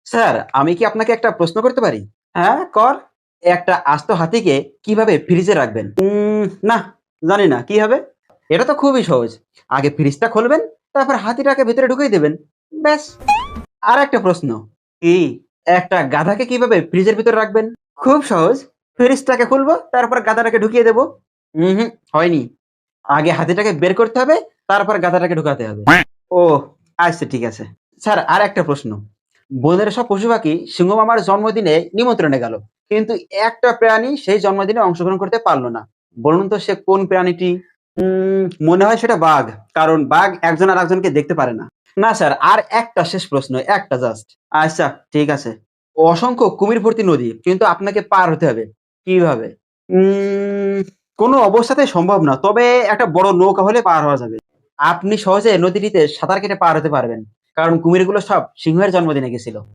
Sir, আমি কি আপনাকে একটা প্রশ্ন করতে পারি? হ্যাঁ, কর। একটা আস্ত হাতিকে কিভাবে ফ্রিজে রাখবেন? না, জানি না। কি হবে? এটা তো খুবই সহজ। আগে ফ্রিজটা খুলবেন, তারপর হাতিটাকে ভেতরে ঢুকিয়ে দেবেন। ব্যাস। আরেকটা প্রশ্ন। কি? একটা গাধাকে কিভাবে ফ্রিজের ভিতরে রাখবেন? খুব সহজ। ফ্রিজটাকে খুলবো, তারপর গাধাটাকে ঢুকিয়ে দেব। উহু, হয়নি। আগে হাতিটাকে বের করতে হবে, তারপর গাধাটাকে ঢুকাতে হবে। ওহ! আচ্ছা ঠিক আছে। স্যার আরেকটা প্রশ্ন। বনের সব পশু-পাখি সিংহ মামার জন্মদিনে নিমন্ত্রণে গেল। কিন্তু একটা প্রাণী সেই জন্মদিনে অংশগ্রহণ করতে পারল না। বলুন তো সে কোন প্রাণীটি? মনে হয় সেটা বাঘ। কারণ বাঘ একজন আরেকজনকে দেখতে পারে না। না স্যার, আর একটা শেষ প্রশ্ন, একটা জাস্ট। আচ্ছা, ঠিক আছে। অসংখ্য কুমির ভর্তি নদী, কিন্তু আপনাকে পার হতে হবে। কিভাবে? উম কোনো অবস্থাতেই সম্ভব না। তবে একটা বড় নৌকা হলে পার হওয়া যাবে। আপনি সহজে নদীটিতে সাঁতার কেটে পার হতে পারবেন। কারণ কুমিরগুলো সব সিংহের জন্মদিনে গেছিল।